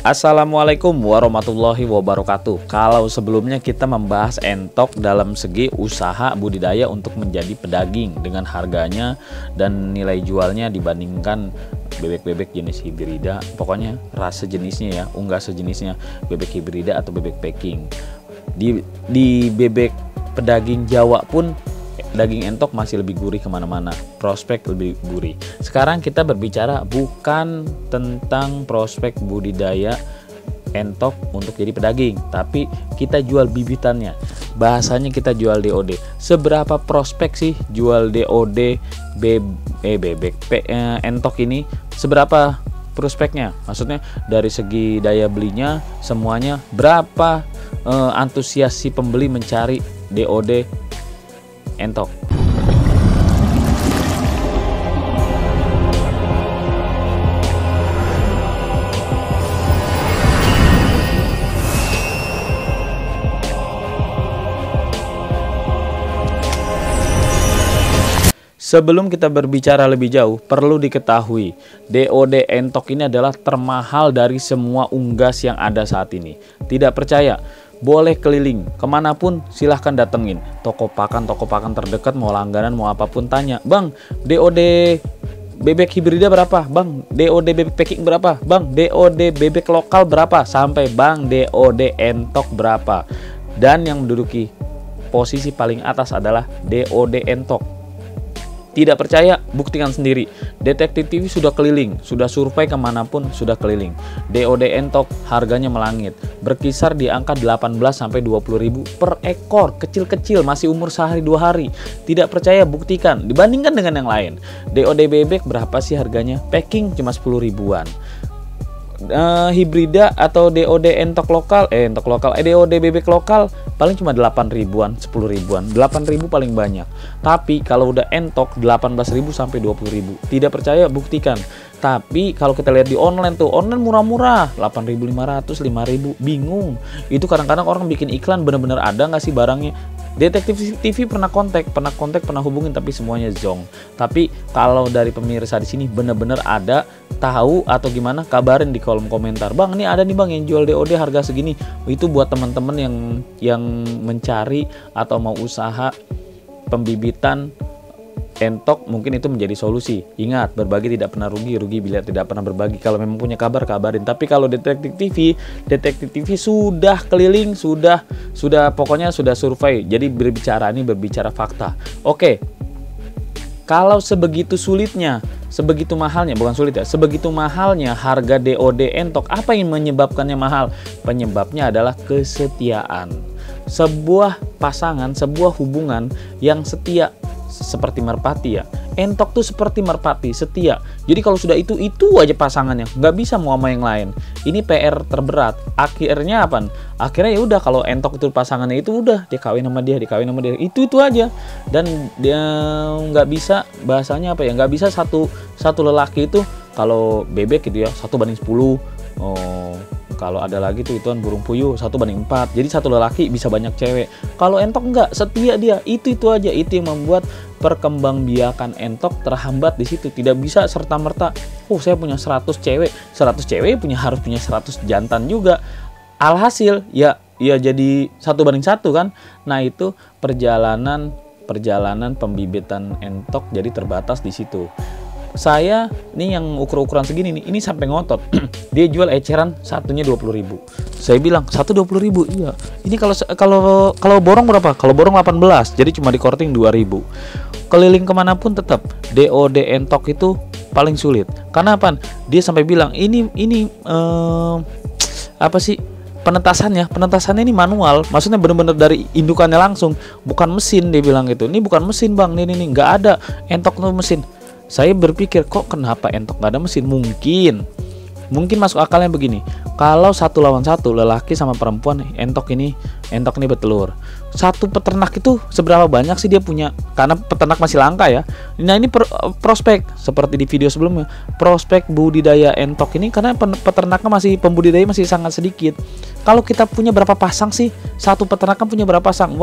Assalamualaikum warahmatullahi wabarakatuh. Kalau sebelumnya kita membahas entok dalam segi usaha budidaya untuk menjadi pedaging dengan harganya dan nilai jualnya dibandingkan bebek-bebek jenis hibrida, pokoknya ras sejenisnya ya, unggas sejenisnya, bebek hibrida atau bebek packing. Di bebek pedaging Jawa pun daging entok masih lebih gurih kemana-mana, prospek lebih gurih. Sekarang kita berbicara bukan tentang prospek budidaya entok untuk jadi pedaging, tapi kita jual bibitannya. Bahasanya kita jual DOD. Seberapa prospek sih jual DOD entok ini? Seberapa prospeknya? Maksudnya dari segi daya belinya semuanya, berapa antusias si pembeli mencari DOD entok. Sebelum kita berbicara lebih jauh, perlu diketahui DOD entok ini adalah termahal dari semua unggas yang ada saat ini. Tidak percaya? Boleh keliling kemanapun, silahkan datengin toko pakan terdekat, mau langganan mau apapun, tanya, bang DOD bebek hibrida berapa, bang DOD bebek packing berapa, bang DOD bebek lokal berapa, sampai bang DOD entok berapa. Dan yang menduduki posisi paling atas adalah DOD entok. Tidak percaya? Buktikan sendiri. Detektif TV sudah keliling, sudah survei kemanapun, sudah keliling. DOD entok harganya melangit, berkisar di angka 18 sampai 20 ribu per ekor, kecil-kecil, masih umur sehari 2 hari. Tidak percaya? Buktikan, dibandingkan dengan yang lain. DOD bebek berapa sih harganya? Packing cuma 10 ribuan. Hibrida atau DOD entok lokal, DOD bebek lokal paling cuma 8 ribuan, 10 ribuan, 8 ribu paling banyak. Tapi kalau udah entok 18 ribu sampai 20 ribu. Tidak percaya? Buktikan. Tapi kalau kita lihat di online tuh, online murah-murah, 8.500, 5.000, bingung. Itu kadang-kadang orang bikin iklan, bener-bener ada nggak sih barangnya? Detektif TV pernah hubungin, tapi semuanya zong. Tapi kalau dari pemirsa di sini bener-bener ada, tahu atau gimana, kabarin di kolom komentar. Bang, ini ada nih bang yang jual DOD harga segini. Itu buat teman-teman yang mencari atau mau usaha pembibitan entok, mungkin itu menjadi solusi. Ingat, berbagi tidak pernah rugi, rugi bila tidak pernah berbagi. Kalau memang punya kabar, kabarin. Tapi kalau Detektif TV sudah keliling, sudah pokoknya sudah survei. Jadi berbicara fakta. Oke. Kalau sebegitu sulitnya, sebegitu mahalnya, bukan sulit ya, sebegitu mahalnya harga DOD entok, apa yang menyebabkannya mahal? Penyebabnya adalah kesetiaan. Sebuah pasangan, sebuah hubungan yang setia seperti merpati ya. Entok tuh seperti merpati, setia. Jadi kalau sudah itu aja pasangannya, nggak bisa mau sama yang lain. Ini PR terberat. Akhirnya apa? Akhirnya ya udah, kalau entok itu pasangannya itu udah dia kawin sama dia, itu aja. Dan dia nggak bisa, bahasanya apa ya? Nggak bisa satu lelaki itu, kalau bebek gitu ya 1:10. Kalau ada lagi tuh ituan burung puyuh 1:4. Jadi satu lelaki bisa banyak cewek. Kalau entok enggak, setia dia. Itu aja. Itu yang membuat perkembangbiakan entok terhambat di situ. Tidak bisa serta-merta, saya punya 100 cewek. 100 cewek harus punya 100 jantan juga. Alhasil ya jadi 1:1 kan. Nah, itu perjalanan pembibitan entok jadi terbatas di situ. Saya nih yang ukuran segini nih, ini sampai ngotot. Dia jual eceran satunya 20 ribu. Saya bilang, satu 20 ribu? Iya. Ini kalau borong berapa? Kalau borong 18, jadi cuma di korting 2 ribu. Keliling kemanapun tetap DOD entok itu paling sulit. Karena apa? Dia sampai bilang, ini apa sih? Penetasannya ini manual, maksudnya bener-bener dari indukannya langsung, bukan mesin. Dia bilang gitu. Ini bukan mesin bang, ini nggak ada entok tuh mesin. Saya berpikir, kok kenapa entok nggak ada mesin? Mungkin masuk akalnya begini. Kalau 1 lawan 1, lelaki sama perempuan, entok ini bertelur. Satu peternak itu seberapa banyak sih dia punya? Karena peternak masih langka ya. Nah, ini prospek seperti di video sebelumnya. Prospek budidaya entok ini karena pembudidaya masih sangat sedikit. Kalau kita punya berapa pasang sih? Satu peternakan punya berapa pasang?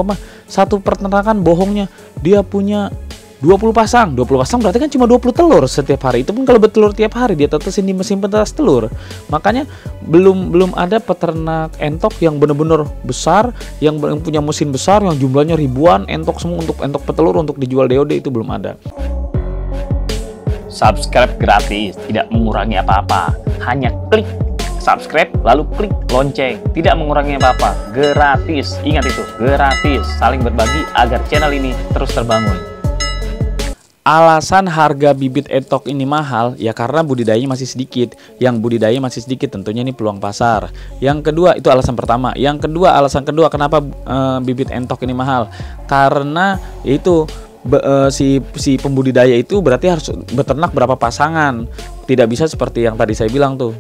Satu peternakan bohongnya dia punya 20 pasang berarti kan cuma 20 telur setiap hari. Itu pun kalau bertelur tiap hari dia tetesin di mesin penetas telur. Makanya belum ada peternak entok yang benar-benar besar, yang punya mesin besar, yang jumlahnya ribuan entok semua untuk entok petelur untuk dijual DOD, itu belum ada. Subscribe gratis, tidak mengurangi apa-apa. Hanya klik subscribe lalu klik lonceng, tidak mengurangi apa-apa, gratis. Ingat itu, gratis. Saling berbagi agar channel ini terus terbangun. Alasan harga bibit entok ini mahal ya karena budidayanya masih sedikit. Yang budidaya masih sedikit tentunya ini peluang pasar. Yang kedua, itu alasan pertama. Yang kedua, alasan kedua kenapa bibit entok ini mahal, karena itu si pembudidaya itu berarti harus beternak berapa pasangan. Tidak bisa seperti yang tadi saya bilang tuh,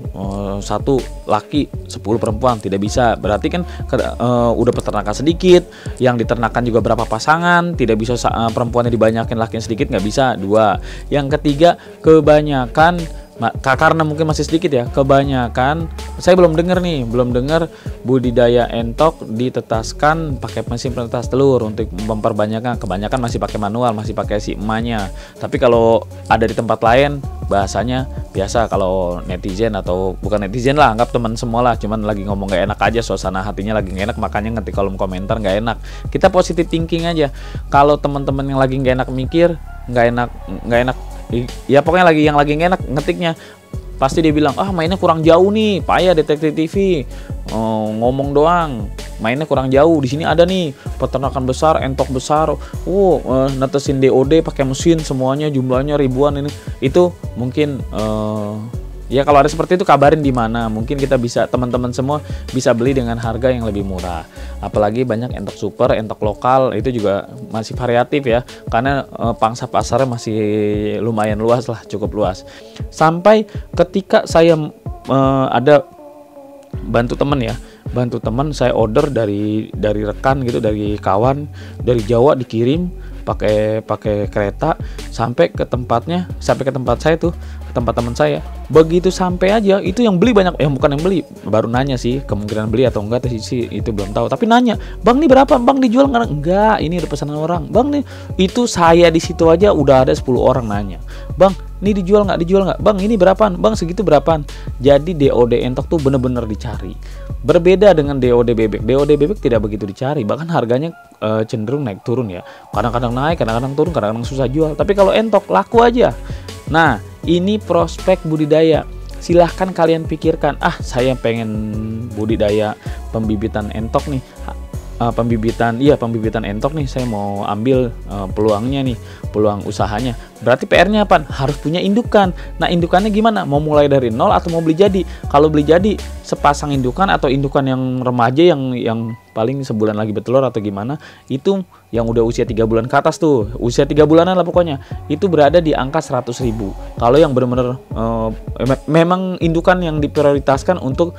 satu laki 10 perempuan, tidak bisa. Berarti kan udah peternakan sedikit, yang diternakan juga berapa pasangan, tidak bisa perempuannya dibanyakin, lakinya sedikit, nggak bisa. Dua. Yang ketiga, kebanyakan karena mungkin masih sedikit ya, kebanyakan saya belum dengar budidaya entok ditetaskan pakai mesin penetas telur untuk memperbanyakkan. Kebanyakan masih pakai manual, masih pakai si emaknya. Tapi kalau ada di tempat lain bahasanya biasa, kalau netizen atau bukan netizen lah, anggap teman semua lah, cuman lagi ngomong gak enak aja, suasana hatinya lagi gak enak, makanya ngetik kolom komentar gak enak. Kita positive thinking aja. Kalau teman-teman yang lagi gak enak mikir, nggak enak ya pokoknya yang lagi nggak enak ngetiknya, pasti dia bilang mainnya kurang jauh nih, payah Detektif TV, ngomong doang, mainnya kurang jauh. Di sini ada nih peternakan besar, entok besar, netesin DOD pakai mesin semuanya, jumlahnya ribuan. Ini itu mungkin ya kalau ada seperti itu kabarin di mana, mungkin kita bisa, teman-teman semua bisa beli dengan harga yang lebih murah. Apalagi banyak entok super, entok lokal, itu juga masih variatif ya, karena pangsa pasarnya masih lumayan luas lah, cukup luas. Sampai ketika saya ada bantu teman saya order dari rekan gitu, dari kawan dari Jawa dikirim pakai kereta sampai ke tempat saya tuh, ke tempat teman saya. Begitu sampai aja itu yang beli banyak, bukan yang beli, baru nanya sih, kemungkinan beli atau enggak sih itu belum tahu, tapi nanya, "Bang, ini berapa? Bang, dijual nggak?" "Enggak, ini ada pesanan orang." "Bang, nih." Itu saya di situ aja udah ada 10 orang nanya, "Bang, ini dijual nggak? Bang, ini berapaan? Bang, segitu berapaan?" Jadi DOD entok tuh bener-bener dicari. Berbeda dengan DOD bebek. DOD bebek tidak begitu dicari, bahkan harganya cenderung naik turun ya. Kadang-kadang naik, kadang-kadang turun, kadang-kadang susah jual. Tapi kalau entok laku aja. Nah, ini prospek budidaya. Silahkan kalian pikirkan, saya pengen budidaya pembibitan entok nih. Pembibitan entok nih, saya mau ambil peluangnya nih, peluang usahanya. Berarti PR-nya apa? Harus punya indukan. Nah, indukannya gimana? Mau mulai dari nol atau mau beli jadi? Kalau beli jadi, sepasang indukan atau indukan yang remaja yang paling sebulan lagi bertelur atau gimana, itu yang udah usia 3 bulan ke atas tuh, usia 3 bulanan lah pokoknya, itu berada di angka 100.000. Kalau yang benar-benar memang indukan yang diprioritaskan untuk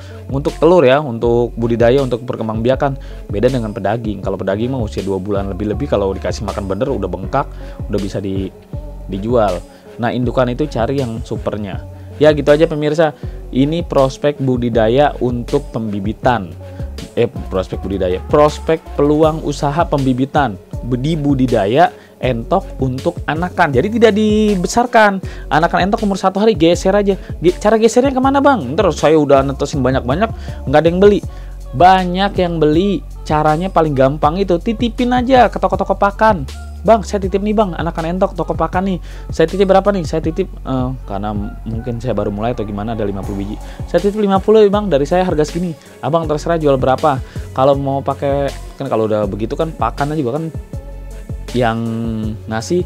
telur ya, untuk budidaya, untuk perkembangbiakan. Beda dengan pedaging. Kalau pedaging mah usia 2 bulan lebih, kalau dikasih makan bener udah bengkak, udah bisa dijual. Nah, indukan itu cari yang supernya. Ya gitu aja pemirsa. Ini prospek budidaya untuk pembibitan. Prospek peluang usaha pembibitan di budidaya entok untuk anakan. Jadi tidak dibesarkan. Anakan entok umur 1 hari geser aja. Cara gesernya kemana, Bang? Terus saya udah netesin banyak-banyak, nggak ada yang beli. Banyak yang beli. Caranya paling gampang itu, titipin aja ke toko-toko pakan. "Bang, saya titip nih, Bang, anakan entok toko pakan nih. Saya titip berapa nih?" Saya titip karena mungkin saya baru mulai atau gimana, ada 50 biji. "Saya titip 50 ya, Bang, dari saya harga segini. Abang terserah jual berapa." Kalau mau pakai, kan kalau udah begitu kan pakannya juga kan yang ngasih,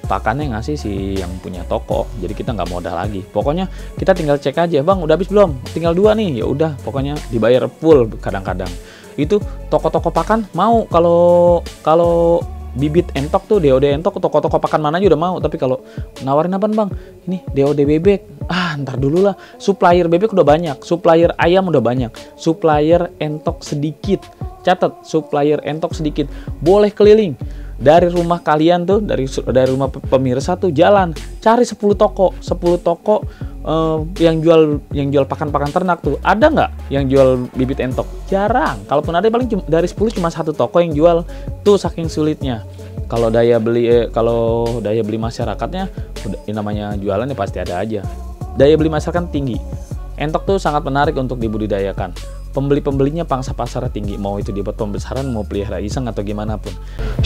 pakannya ngasih si yang punya toko. Jadi kita nggak modal lagi. Pokoknya kita tinggal cek aja, "Bang, udah habis belum? Tinggal 2 nih." Ya udah, pokoknya dibayar full kadang-kadang. Itu toko-toko pakan mau, kalau bibit entok tuh, DOD entok, toko-toko pakan mana aja udah mau. Tapi kalau nawarin apaan, "Bang, ini DOD bebek." Ntar dulu lah. Supplier bebek udah banyak, supplier ayam udah banyak, supplier entok sedikit. Catat, supplier entok sedikit. Boleh keliling dari rumah kalian tuh, dari rumah pemirsa tuh, jalan cari 10 toko yang jual pakan-pakan ternak tuh. Ada nggak yang jual bibit entok? Jarang. Kalaupun ada, paling dari 10 cuma 1 toko yang jual tuh, saking sulitnya. Kalau daya beli masyarakatnya, namanya jualan ya pasti ada aja. Daya beli masyarakat tinggi. Entok tuh sangat menarik untuk dibudidayakan. Pembeli-pembelinya pangsa pasarnya tinggi, mau itu dibuat pembesaran, mau pelihara iseng atau gimana pun.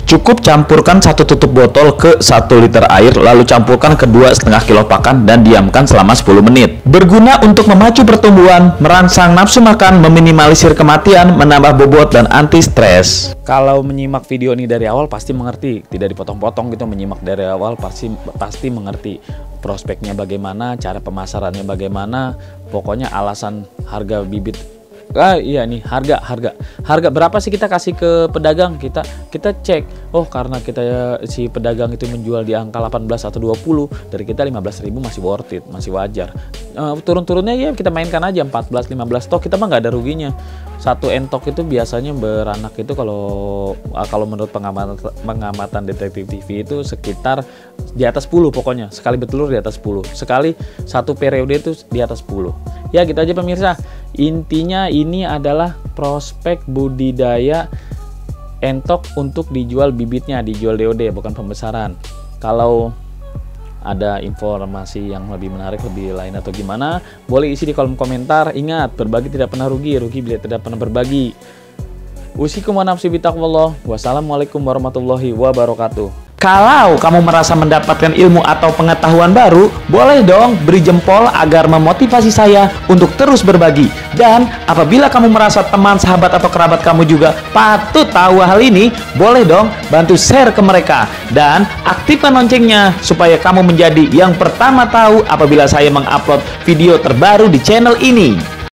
Cukup campurkan 1 tutup botol ke 1 liter air, lalu campurkan ke 2,5 kilo pakan dan diamkan selama 10 menit. Berguna untuk memacu pertumbuhan, merangsang nafsu makan, meminimalisir kematian, menambah bobot dan anti stres. Kalau menyimak video ini dari awal pasti mengerti, tidak dipotong-potong gitu, menyimak dari awal pasti mengerti prospeknya bagaimana, cara pemasarannya bagaimana, pokoknya alasan harga bibit. Iya nih, harga berapa sih kita kasih ke pedagang, kita cek. Oh, karena si pedagang itu menjual di angka 18 atau 20, dari kita 15.000 masih worth it, masih wajar. Turun-turunnya ya kita mainkan aja 14 15 toh, kita mah nggak ada ruginya. Satu entok itu biasanya beranak itu kalau menurut pengamatan detektif TV itu sekitar di atas 10 pokoknya. Sekali bertelur di atas 10. Sekali satu periode itu di atas 10. Ya gitu aja pemirsa. Intinya ini adalah prospek budidaya entok untuk dijual bibitnya, dijual DOD bukan pembesaran. Kalau ada informasi yang lebih menarik, lebih lain atau gimana, boleh isi di kolom komentar. Ingat, berbagi tidak pernah rugi bila tidak pernah berbagi. Usikum wa nafsi bitaqwallah. Wassalamualaikum warahmatullahi wabarakatuh. Kalau kamu merasa mendapatkan ilmu atau pengetahuan baru, boleh dong beri jempol agar memotivasi saya untuk terus berbagi. Dan apabila kamu merasa teman, sahabat, atau kerabat kamu juga patut tahu hal ini, boleh dong bantu share ke mereka. Dan aktifkan loncengnya supaya kamu menjadi yang pertama tahu apabila saya mengupload video terbaru di channel ini.